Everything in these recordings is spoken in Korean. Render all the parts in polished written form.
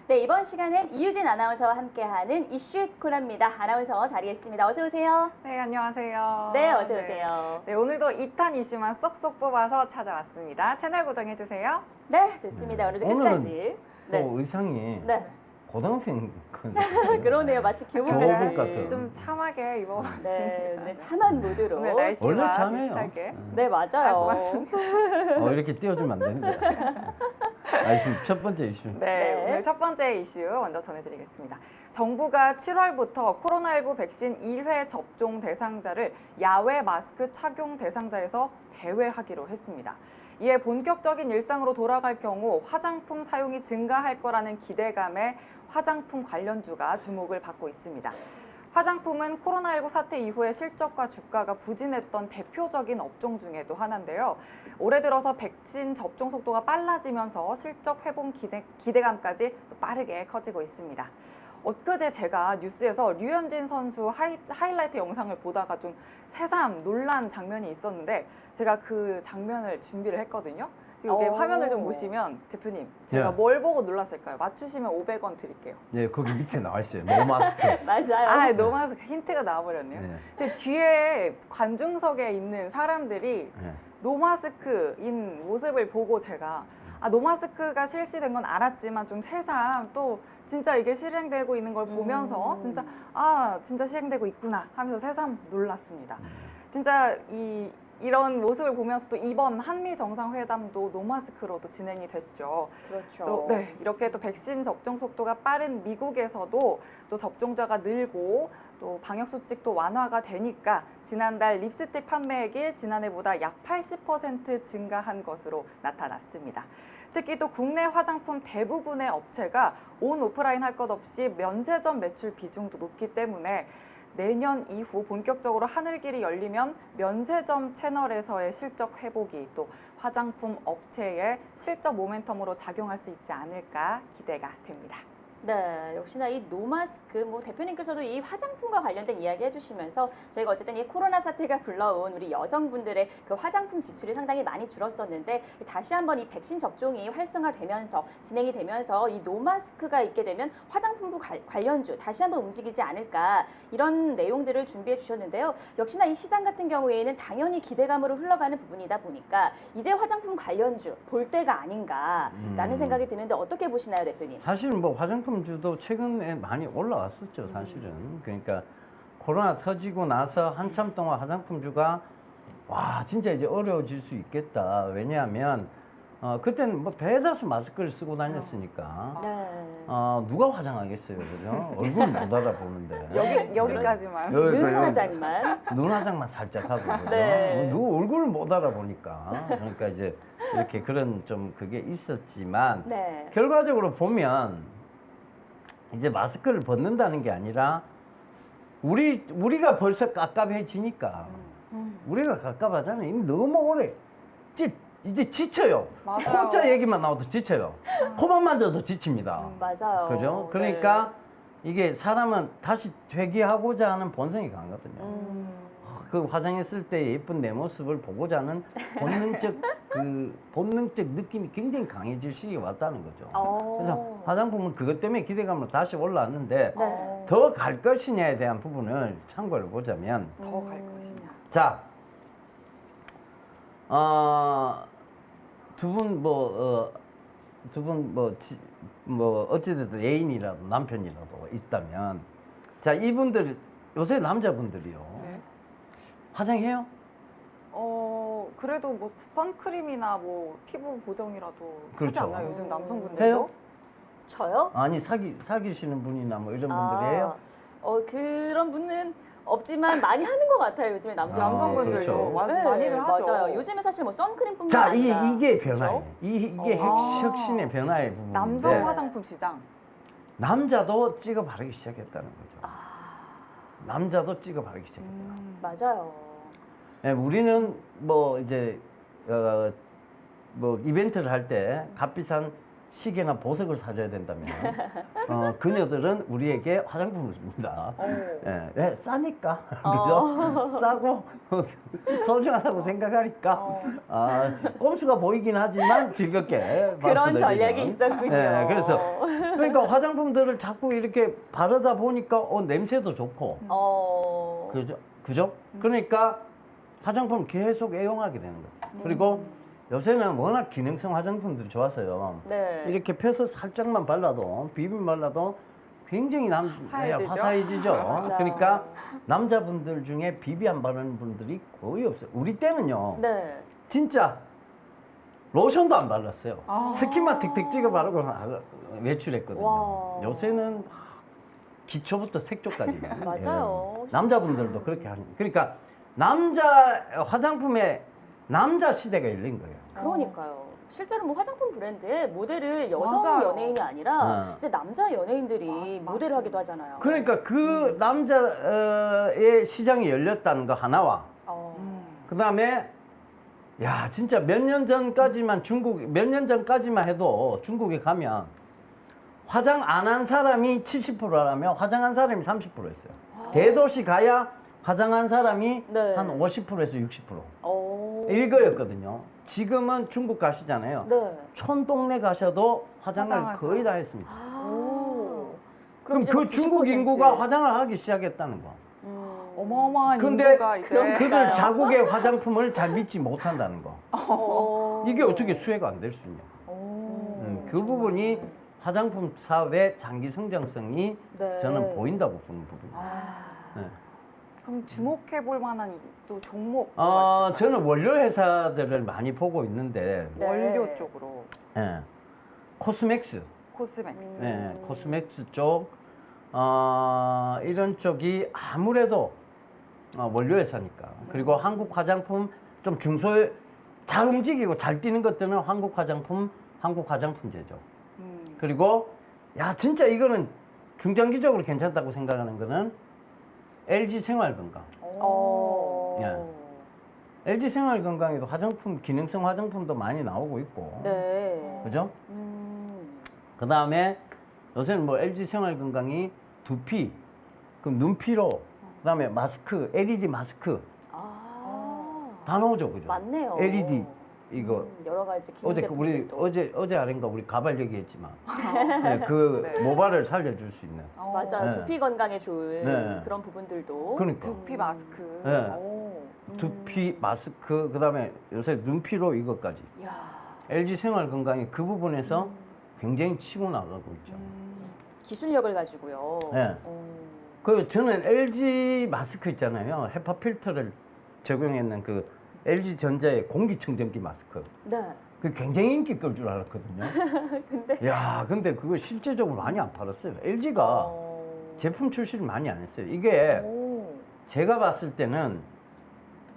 네, 이번 시간엔 이유진 아나운서와 함께하는 이슈 코너입니다. 아나운서 자리했습니다. 어서 오세요. 네, 안녕하세요. 네, 어서 오세요. 네, 오늘도 2탄 이슈만 쏙쏙 뽑아서 찾아왔습니다. 채널 고정해주세요. 네, 좋습니다. 오늘도 오늘은 끝까지. 또 의상이 네. 고등학생 그러네요. 마치 교복 교복 같은. 같은. 좀 참하게 입어봤습니다. 네, 오늘 참한 무드로. 오늘 원래 날씨와 참해요. 비슷하게. 네, 맞아요. 고맙습니다. 이렇게 띄워주면 안 되는데. 지금 첫 번째 이슈. 네, 네. 오늘 첫 번째 이슈 먼저 전해드리겠습니다. 정부가 7월부터 코로나19 백신 1회 접종 대상자를 야외 마스크 착용 대상자에서 제외하기로 했습니다. 이에 본격적인 일상으로 돌아갈 경우 화장품 사용이 증가할 거라는 기대감에 화장품 관련주가 주목을 받고 있습니다. 화장품은 코로나19 사태 이후에 실적과 주가가 부진했던 대표적인 업종 중에도 하나인데요. 올해 들어서 백신 접종 속도가 빨라지면서 실적 회복 기대감까지 또 빠르게 커지고 있습니다. 엊그제 제가 뉴스에서 류현진 선수 하이라이트 영상을 보다가 좀 새삼 놀란 장면이 있었는데 제가 그 장면을 준비를 했거든요. 여기 오. 화면을 좀 보시면 대표님 제가 네. 뭘 보고 놀랐을까요? 맞추시면 500원 드릴게요. 네, 거기 밑에 나와 있어요. 노 마스크. 맞아요. 아, 너무 힌트가 나와버렸네요. 네. 제 뒤에 관중석에 있는 사람들이 네. 노마스크인 모습을 보고 제가 노마스크가 실시된 건 알았지만 좀 새삼 또 진짜 이게 실행되고 있는 걸 보면서 진짜 시행되고 있구나 하면서 새삼 놀랐습니다. 진짜 이런 모습을 보면서 또 이번 한미 정상회담도 노마스크로도 진행이 됐죠. 그렇죠. 또, 네, 이렇게 또 백신 접종 속도가 빠른 미국에서도 또 접종자가 늘고 또 방역 수칙도 완화가 되니까 지난달 립스틱 판매액이 지난해보다 약 80% 증가한 것으로 나타났습니다. 특히 또 국내 화장품 대부분의 업체가 온 오프라인 할 것 없이 면세점 매출 비중도 높기 때문에 내년 이후 본격적으로 하늘길이 열리면 면세점 채널에서의 실적 회복이 또 화장품 업체의 실적 모멘텀으로 작용할 수 있지 않을까 기대가 됩니다. 네, 역시나 이 노마스크, 대표님께서도 이 화장품과 관련된 이야기 해주시면서 저희가 어쨌든 이 코로나 사태가 불러온 우리 여성분들의 그 화장품 지출이 상당히 많이 줄었었는데 다시 한번 이 백신 접종이 활성화되면서 진행이 되면서 이 노마스크가 있게 되면 화장품부 관련주 다시 한번 움직이지 않을까 이런 내용들을 준비해 주셨는데요. 역시나 이 시장 같은 경우에는 당연히 기대감으로 흘러가는 부분이다 보니까 이제 화장품 관련주 볼 때가 아닌가라는 생각이 드는데 어떻게 보시나요, 대표님? 사실은 화장품주도 최근에 많이 올라왔었죠, 사실은. 그러니까 코로나 터지고 나서 한참 동안 화장품주가 진짜 이제 어려워질 수 있겠다. 왜냐하면 그때는 대다수 마스크를 쓰고 다녔으니까 네. 누가 화장하겠어요, 그죠? 얼굴 못 알아보는데. 여기까지만. 눈 화장만. 눈 화장만 살짝 하고 그죠? 네. 누구 얼굴을 못 알아보니까 그러니까 이제 이렇게 그런 좀 그게 있었지만 네. 결과적으로 보면 이제 마스크를 벗는다는 게 아니라 우리가 벌써 깝깝해지니까 우리가 깝깝하잖아요. 이미 너무 오래 이제 지쳐요. 맞아요. 코자 얘기만 나와도 지쳐요. 코만 만져도 지칩니다. 맞아요. 그죠? 그러니까 이게 사람은 다시 회귀하고자 하는 본성이 강하거든요. 그 화장했을 때 예쁜 내 모습을 보고자 하는 본능적 느낌이 굉장히 강해질 시기가 왔다는 거죠. 그래서 화장품은 그것 때문에 기대감으로 다시 올라왔는데 네. 더 갈 것이냐에 대한 부분을 참고를 보자면 더 갈 것이냐. 자, 두 분 어찌됐든 애인이라도 남편이라도 있다면 자, 이분들 요새 남자분들이요. 네. 화장해요? 그래도 선크림이나 피부 보정이라도 하지 그렇죠. 않나요? 요즘 남성분들도? 해요? 저요? 아니 사귀시는 분이나 이런 분들이 해요? 그런 분은 없지만 많이 하는 것 같아요. 요즘에 남성분들도 그렇죠. 많이들 하죠. 맞아요. 요즘에 사실 선크림뿐만 자, 아니라 이게 그렇죠? 변화예요. 이게 혁신의 변화의 부분인데 남성 화장품 시장. 남자도 찍어 바르기 시작했다는 거죠. 남자도 찍어 바르기 시작했다. 맞아요. 네, 우리는 이제 이벤트를 할 때 값비싼 시계나 보석을 사줘야 된다면 그녀들은 우리에게 화장품을 줍니다. 예, 왜? 싸니까 그죠? 싸고 소중하다고 생각하니까 꼼수가 보이긴 하지만 즐겁게 그런 받아들이는. 전략이 있었군요. 예, 그래서 그러니까 화장품들을 자꾸 이렇게 바르다 보니까 냄새도 좋고 그죠? 그러니까 화장품 계속 애용하게 되는 거예요. 그리고 요새는 워낙 기능성 화장품들이 좋아서요. 네. 이렇게 펴서 살짝만 발라도 비빔 발라도 굉장히 화사해지죠? 화사해지죠. 맞아요. 그러니까 남자분들 중에 비비 안 바르는 분들이 거의 없어요. 우리 때는요. 네. 진짜 로션도 안 발랐어요. 아. 스킨만 틱틱 찍어 바르고 외출했거든요. 와. 요새는 기초부터 색조까지. 맞아요. 예. 남자분들도 그렇게 하는. 그러니까 남자 화장품에 남자 시대가 열린 거예요. 그러니까요. 실제로 뭐 화장품 브랜드에 모델을 여성 맞아요. 연예인이 아니라 어. 이제 남자 연예인들이 모델을 하기도 하잖아요. 그러니까 그 남자의 시장이 열렸다는 거 하나와 그 다음에 야 진짜 몇 년 전까지만 몇 년 전까지만 해도 중국에 가면 화장 안 한 사람이 70%라면 화장한 사람이 30%였어요. 대도시 가야 화장한 사람이 네. 한 50%에서 60% 오. 이거였거든요. 지금은 중국 가시잖아요. 네. 촌동네 가셔도 화장을 화장하죠. 거의 다 했습니다. 그럼 이제 그 뭐 중국 90%? 인구가 화장을 하기 시작했다는 거. 어마어마한 근데 인구가 이제 그들 자국의 화장품을 잘 믿지 못한다는 거. 어. 이게 어떻게 수혜가 안 될 수 있냐. 그 부분이 화장품 사업의 장기 성장성이 네. 저는 보인다고 보는 부분이에요. 네. 그럼 주목해 볼 만한 또 종목 뭐가 있을까요? 저는 원료 회사들을 많이 보고 있는데, 네. 원료 쪽으로 예. 코스맥스, 코스맥스. 네, 코스맥스 쪽, 이런 쪽이 아무래도 원료 회사니까. 그리고 한국 화장품 좀 중소 잘 움직이고 잘 뛰는 것들은 한국 화장품제죠. 그리고 야 진짜 이거는 중장기적으로 괜찮다고 생각하는 거는 LG 생활건강. LG 생활건강에도 화장품 기능성 화장품도 많이 나오고 있고, 네. 그죠? 그 다음에 요새는 뭐 LG 생활건강이 두피, 그럼 눈피로, 그 다음에 마스크, LED 마스크 다 나오죠, 그죠? 맞네요. LED 이거 여러 가지 기능 어제 우리 제품들도. 어제 아닌가 우리 가발 얘기했지만 네, 그 네. 모발을 살려줄 수 있는. 맞아요. 네. 두피 건강에 좋은 네. 그런 부분들도. 그러니까 두피 마스크. 네. 오. 두피 마스크 그다음에 요새 눈피로 이것까지 이야. LG 생활건강이 그 부분에서 굉장히 치고 나가고 있죠. 기술력을 가지고요. 네. 그 저는 LG 마스크 있잖아요. 헤파 필터를 적용했는 그 LG 전자의 공기청정기 마스크. 네. 그 굉장히 인기 끌 줄 알았거든요. 근데 근데 그거 실제적으로 많이 안 팔았어요. LG가 제품 출시를 많이 안 했어요. 이게 오. 제가 봤을 때는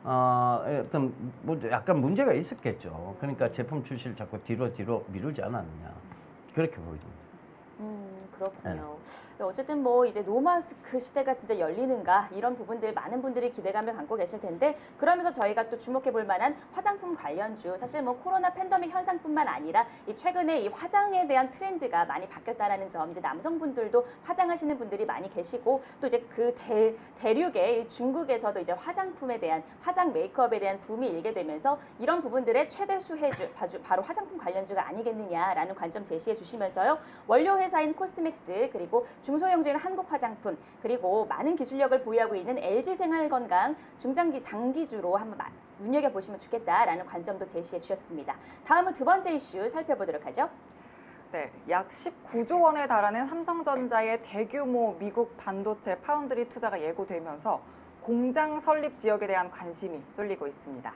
어떤 뭐 약간 문제가 있었겠죠. 그러니까 제품 출시를 자꾸 뒤로 미루지 않았느냐 그렇게 보여집니다. 그렇군요. 어쨌든 뭐 이제 노마스크 시대가 진짜 열리는가 이런 부분들 많은 분들이 기대감을 갖고 계실 텐데 그러면서 저희가 또 주목해 볼 만한 화장품 관련주 사실 뭐 코로나 팬데믹 현상뿐만 아니라 이 최근에 이 화장에 대한 트렌드가 많이 바뀌었다라는 점 이제 남성분들도 화장하시는 분들이 많이 계시고 또 이제 그 대륙의 중국에서도 이제 화장품에 대한 화장 메이크업에 대한 붐이 일게 되면서 이런 부분들의 최대 수혜주 바로 화장품 관련주가 아니겠느냐라는 관점 제시해 주시면서요. 원료 회사인 코스맥스 그리고 중소형제인 한국화장품 그리고 많은 기술력을 보유하고 있는 LG생활건강 장기주로 한번 눈여겨보시면 좋겠다라는 관점도 제시해 주셨습니다. 다음은 두 번째 이슈 살펴보도록 하죠. 네, 약 19조 원에 달하는 삼성전자의 대규모 미국 반도체 파운드리 투자가 예고되면서 공장 설립 지역에 대한 관심이 쏠리고 있습니다.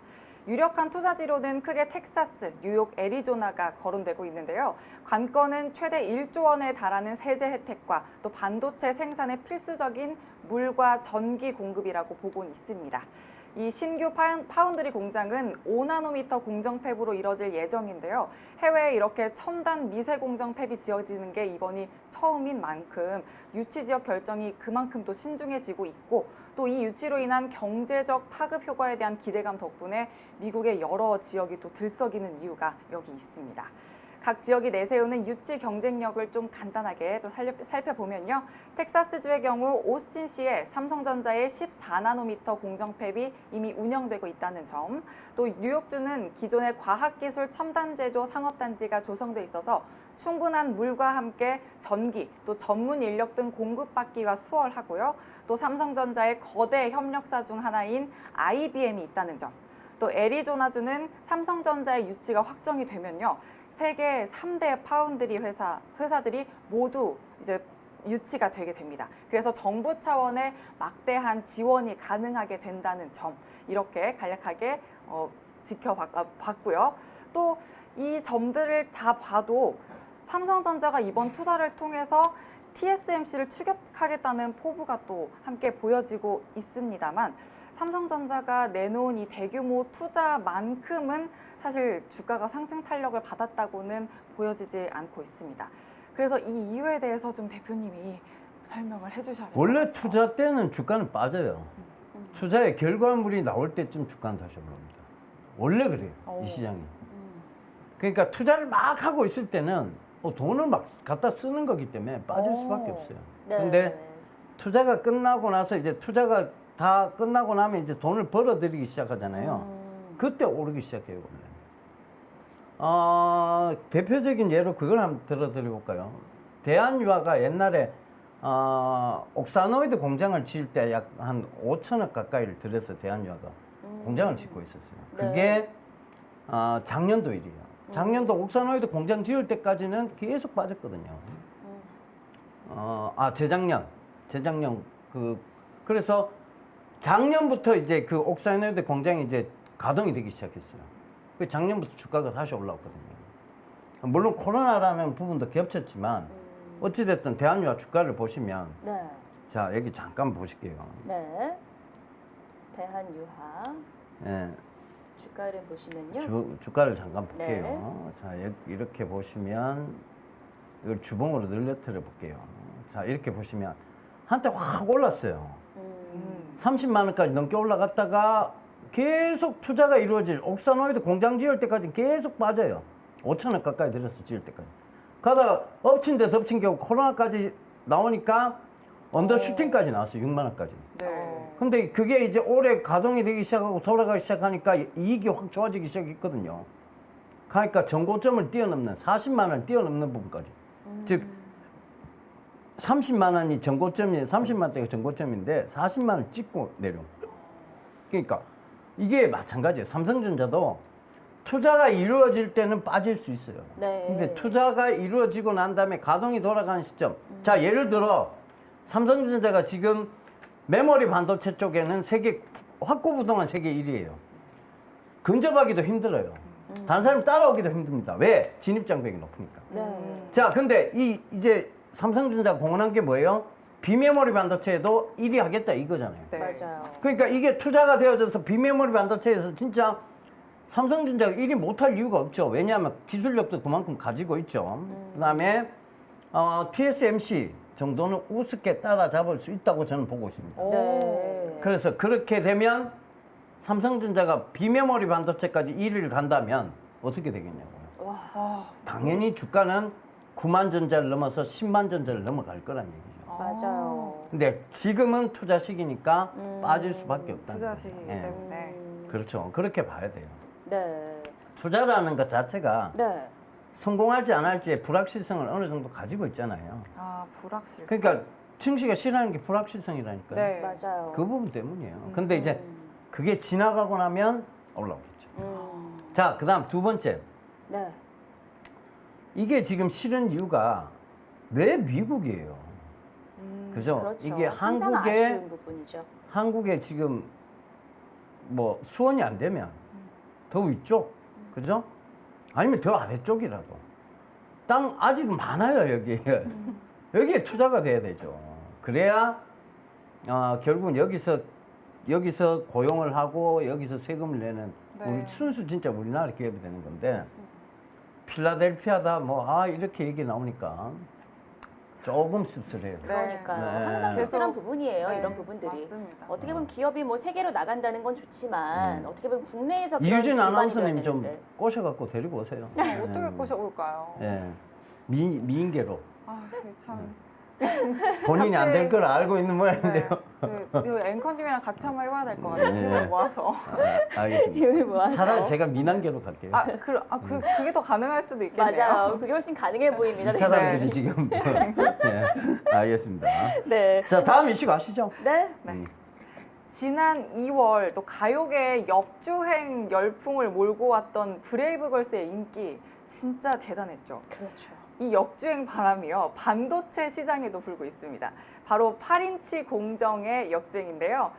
유력한 투자지로는 크게 텍사스, 뉴욕, 애리조나가 거론되고 있는데요. 관건은 최대 1조 원에 달하는 세제 혜택과 또 반도체 생산에 필수적인 물과 전기 공급이라고 보고 있습니다. 이 신규 파운드리 공장은 5나노미터 공정 팹으로 이뤄질 예정인데요. 해외에 이렇게 첨단 미세 공정 팹이 지어지는 게 이번이 처음인 만큼 유치 지역 결정이 그만큼 또 신중해지고 있고 또 이 유치로 인한 경제적 파급 효과에 대한 기대감 덕분에 미국의 여러 지역이 또 들썩이는 이유가 여기 있습니다. 각 지역이 내세우는 유치 경쟁력을 좀 간단하게 또 살펴보면요. 텍사스주의 경우 오스틴시에 삼성전자의 14나노미터 공정 팹이 이미 운영되고 있다는 점, 또 뉴욕주는 기존의 과학기술 첨단 제조 상업단지가 조성돼 있어서 충분한 물과 함께 전기, 또 전문 인력 등 공급받기가 수월하고요. 또 삼성전자의 거대 협력사 중 하나인 IBM이 있다는 점, 또 애리조나주는 삼성전자의 유치가 확정이 되면요. 세계 3대 파운드리 회사들이 모두 이제 유치가 되게 됩니다. 그래서 정부 차원의 막대한 지원이 가능하게 된다는 점, 이렇게 간략하게 지켜봤고요. 또 이 점들을 다 봐도 삼성전자가 이번 투자를 통해서 TSMC를 추격하겠다는 포부가 또 함께 보여지고 있습니다만, 삼성전자가 내놓은 이 대규모 투자만큼은 사실 주가가 상승 탄력을 받았다고는 보여지지 않고 있습니다. 그래서 이 이유에 대해서 좀 대표님이 설명을 해주셔야 돼요. 원래 투자 때는 주가는 빠져요. 투자의 결과물이 나올 때쯤 주가는 다시 올라옵니다. 원래 그래요, 이 시장이. 그러니까 투자를 막 하고 있을 때는 돈을 막 갖다 쓰는 거기 때문에 빠질 수밖에 없어요. 네. 근데 투자가 끝나고 나서 이제 투자가 다 끝나고 나면 이제 돈을 벌어들이기 시작하잖아요. 그때 오르기 시작해요, 원래. 대표적인 예로 그걸 한번 들어드려볼까요? 대한유화가 옛날에 옥사노이드 공장을 지을 때 약 한 5천억 가까이를 들여서 대한유화가 공장을 짓고 있었어요. 그게 작년도 일이에요. 작년도 옥사노이드 공장 지을 때까지는 계속 빠졌거든요. 재작년 그래서 작년부터 이제 그 옥사노이드 공장이 이제 가동이 되기 시작했어요. 그 작년부터 주가가 다시 올라왔거든요. 물론 코로나라는 부분도 겹쳤지만 어찌됐든 대한유화 주가를 보시면 네. 자 여기 잠깐 보실게요. 네. 대한유화 예, 주가를 보시면요. 주가를 잠깐 볼게요. 네. 자 이렇게 보시면 이걸 주봉으로 늘려뜨려 볼게요. 자 이렇게 보시면 한때 확 올랐어요. 30만 원까지 넘게 올라갔다가 계속 투자가 이루어질 옥사노이드 공장 지을 때까지 계속 빠져요. 5천 원 가까이 들었어, 지을 때까지. 가다가 엎친 데서 엎친 게 코로나까지 나오니까 언더슈팅까지 나왔어요. 6만 원까지. 네. 근데 그게 이제 올해 가동이 되기 시작하고 돌아가기 시작하니까 이익이 확 좋아지기 시작했거든요. 그러니까 전고점을 뛰어넘는 40만 원 뛰어넘는 부분까지. 즉 30만 원이 전고점이 30만 대가 전고점인데 40만 원 찍고 내려온. 그러니까 이게 마찬가지예요. 삼성전자도 투자가 이루어질 때는 빠질 수 있어요. 네. 근데 투자가 이루어지고 난 다음에 가동이 돌아가는 시점. 자, 예를 들어 삼성전자가 지금 메모리 반도체 쪽에는 확고부동한 세계 1위예요. 근접하기도 힘들어요. 다른 사람 따라오기도 힘듭니다. 왜? 진입장벽이 높으니까. 네. 자, 근데 이제 삼성전자가 공언한 게 뭐예요? 비메모리 반도체에도 1위 하겠다 이거잖아요. 네. 맞아요. 그러니까 이게 투자가 되어져서 비메모리 반도체에서 진짜 삼성전자가 1위 못할 이유가 없죠. 왜냐하면 기술력도 그만큼 가지고 있죠. 그다음에 TSMC 정도는 우습게 따라잡을 수 있다고 저는 보고 있습니다. 네. 그래서 그렇게 되면 삼성전자가 비메모리 반도체까지 1위를 간다면 어떻게 되겠냐고요. 당연히 주가는 9만 전자를 넘어서 10만 전자를 넘어갈 거란 얘기죠. 맞아요. 근데 지금은 투자 시기니까 빠질 수밖에 없다. 투자 시기이기 때문에. 그렇죠. 그렇게 봐야 돼요. 네. 투자라는 것 자체가 네. 성공할지 안 할지의 불확실성을 어느 정도 가지고 있잖아요. 불확실성. 그러니까 증시가 싫어하는 게 불확실성이라니까요. 네. 맞아요. 그 부분 때문이에요. 근데 이제 그게 지나가고 나면 올라오겠죠. 자, 그 다음 두 번째. 네. 이게 지금 싫은 이유가 왜 미국이에요? 그죠? 그렇죠. 이게 항상 아쉬운 부분이죠. 한국에 지금 뭐 수원이 안 되면 더 위쪽, 그죠? 아니면 더 아래쪽이라도 땅 아직 많아요 여기에. 여기에 투자가 돼야 되죠. 그래야 결국은 여기서 고용을 하고 여기서 세금을 내는 우리 순수 진짜 우리나라 기업이 되는 건데 필라델피아다 뭐 이렇게 얘기 나오니까 조금 씁쓸해요. 그러니까요. 네. 항상 씁쓸한 계속- 부분이에요. 네, 이런 부분들이. 맞습니다. 어떻게 보면 기업이 뭐 세계로 나간다는 건 좋지만 어떻게 보면 국내에서 그런 이유진 기반이 아나운서님 돼야 좀 되는데. 꼬셔갖고 데리고 오세요. 어떻게 꼬셔올까요? 예. 미인계로. 아, 이게 참. 본인이 안 될 걸 알고 있는 네. 모양인데요. 그 앵커님이랑 같이 한번 해봐야 될 것 같아요. 네. 힘을 모아서. 알겠습니다. 힘을 모아서. 차라리 제가 미남계로 갈게요. 그게 더 가능할 수도 있겠네요. 맞아요. 그게 훨씬 가능해 보입니다. 이 사람들이 지금. 네. 알겠습니다. 네. 자, 다음 이슈 가시죠. 네. 네. 지난 2월 또 가요계의 역주행 열풍을 몰고 왔던 브레이브걸스의 인기 진짜 대단했죠. 그렇죠. 이 역주행 바람이요, 반도체 시장에도 불고 있습니다. 바로 8인치 공정의 역주행인데요.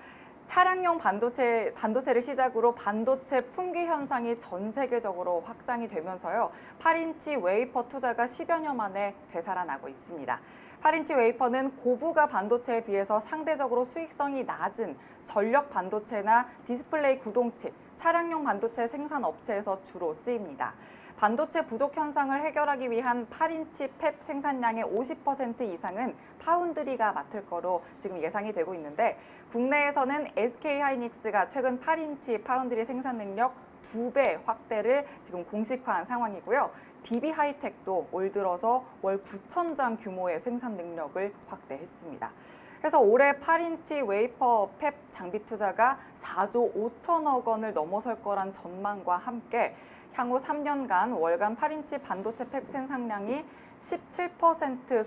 차량용 반도체를 시작으로 반도체 품귀 현상이 전 세계적으로 확장이 되면서요, 8인치 웨이퍼 투자가 10여 년 만에 되살아나고 있습니다. 8인치 웨이퍼는 고부가 반도체에 비해서 상대적으로 수익성이 낮은 전력 반도체나 디스플레이 구동칩, 차량용 반도체 생산 업체에서 주로 쓰입니다. 반도체 부족 현상을 해결하기 위한 8인치 팹 생산량의 50% 이상은 파운드리가 맡을 거로 지금 예상이 되고 있는데, 국내에서는 SK하이닉스가 최근 8인치 파운드리 생산 능력 2배 확대를 지금 공식화한 상황이고요. DB하이텍도 올 들어서 월 9,000장 규모의 생산 능력을 확대했습니다. 그래서 올해 8인치 웨이퍼 팹 장비 투자가 4조 5천억 원을 넘어설 거란 전망과 함께 향후 3년간 월간 8인치 반도체 팹 생산량이 17%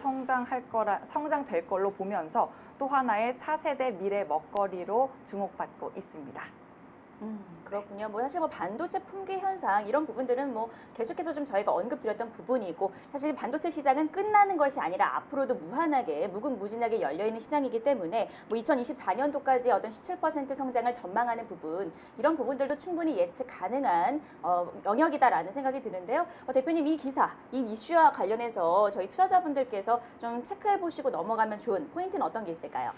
성장될 걸로 보면서 또 하나의 차세대 미래 먹거리로 주목받고 있습니다. 그렇군요. 뭐 사실 뭐 반도체 품귀 현상 이런 부분들은 뭐 계속해서 좀 저희가 언급드렸던 부분이고, 사실 반도체 시장은 끝나는 것이 아니라 앞으로도 무한하게 무궁무진하게 열려 있는 시장이기 때문에 뭐 2024년도까지 어떤 17% 성장을 전망하는 부분, 이런 부분들도 충분히 예측 가능한 영역이다라는 생각이 드는데요. 대표님, 이 기사, 이 이슈와 관련해서 저희 투자자분들께서 좀 체크해 보시고 넘어가면 좋은 포인트는 어떤 게 있을까요?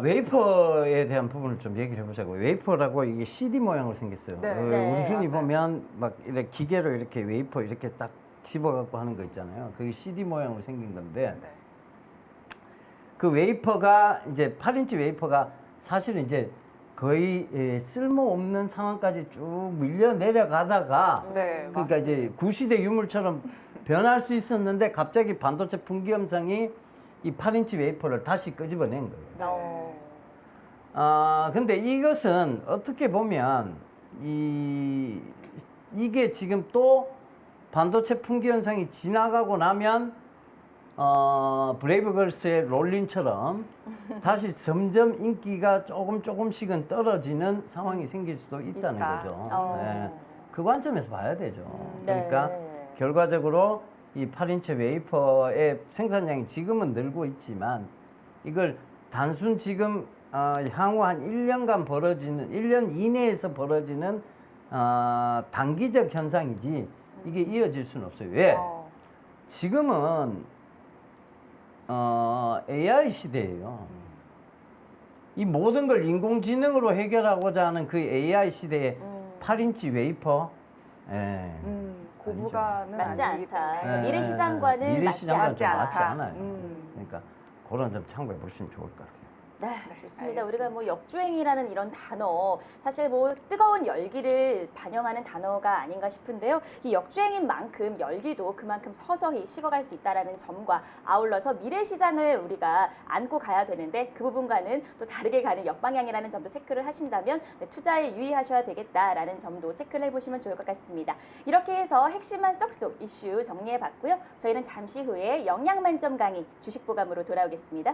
웨이퍼에 대한 부분을 좀 얘기를 해보자고요. 웨이퍼라고 이게 CD 모양으로 생겼어요. 네. 네, 우리 흔히 맞아요. 보면 막 이렇게 기계로 이렇게 웨이퍼 이렇게 딱 집어갖고 하는 거 있잖아요. 그게 CD 모양으로 생긴 건데, 네. 그 웨이퍼가 이제 8인치 웨이퍼가 사실은 이제 거의 쓸모없는 상황까지 쭉 밀려 내려가다가 네, 그러니까 이제 구시대 유물처럼 변할 수 있었는데 갑자기 반도체 품귀 현상이 이 8인치 웨이퍼를 다시 끄집어낸 거예요. 근데 이것은 어떻게 보면 이게 지금 또 반도체 품귀 현상이 지나가고 나면 브레이브걸스의 롤린처럼 다시 점점 인기가 조금씩은 떨어지는 상황이 생길 수도 있다는 있다. 거죠. 네. 그 관점에서 봐야 되죠. 네. 그러니까 결과적으로 이 8인치 웨이퍼의 생산량이 지금은 늘고 있지만, 이걸 단순 지금 향후 한 1년간 벌어지는, 1년 이내에서 벌어지는 단기적 현상이지 이게 이어질 수는 없어요. 왜? 지금은 AI 시대예요. 이 모든 걸 인공지능으로 해결하고자 하는 그 AI 시대에 8인치 웨이퍼, 고부가는 맞지 아니기 않다. 때문에. 미래 시장과는 미래 맞지 시장과는 좀 않다. 맞지 않아요. 음. 그러니까 그런 점 참고해 보시면 좋을 것 같아요. 네, 좋습니다. 알겠습니다. 우리가 뭐 역주행이라는 이런 단어, 사실 뭐 뜨거운 열기를 반영하는 단어가 아닌가 싶은데요. 이 역주행인 만큼 열기도 그만큼 서서히 식어갈 수 있다라는 점과 아울러서 미래 시장을 우리가 안고 가야 되는데, 그 부분과는 또 다르게 가는 역방향이라는 점도 체크를 하신다면 투자에 유의하셔야 되겠다라는 점도 체크를 해보시면 좋을 것 같습니다. 이렇게 해서 핵심만 쏙쏙 이슈 정리해봤고요. 저희는 잠시 후에 영양만점 강의 주식보감으로 돌아오겠습니다.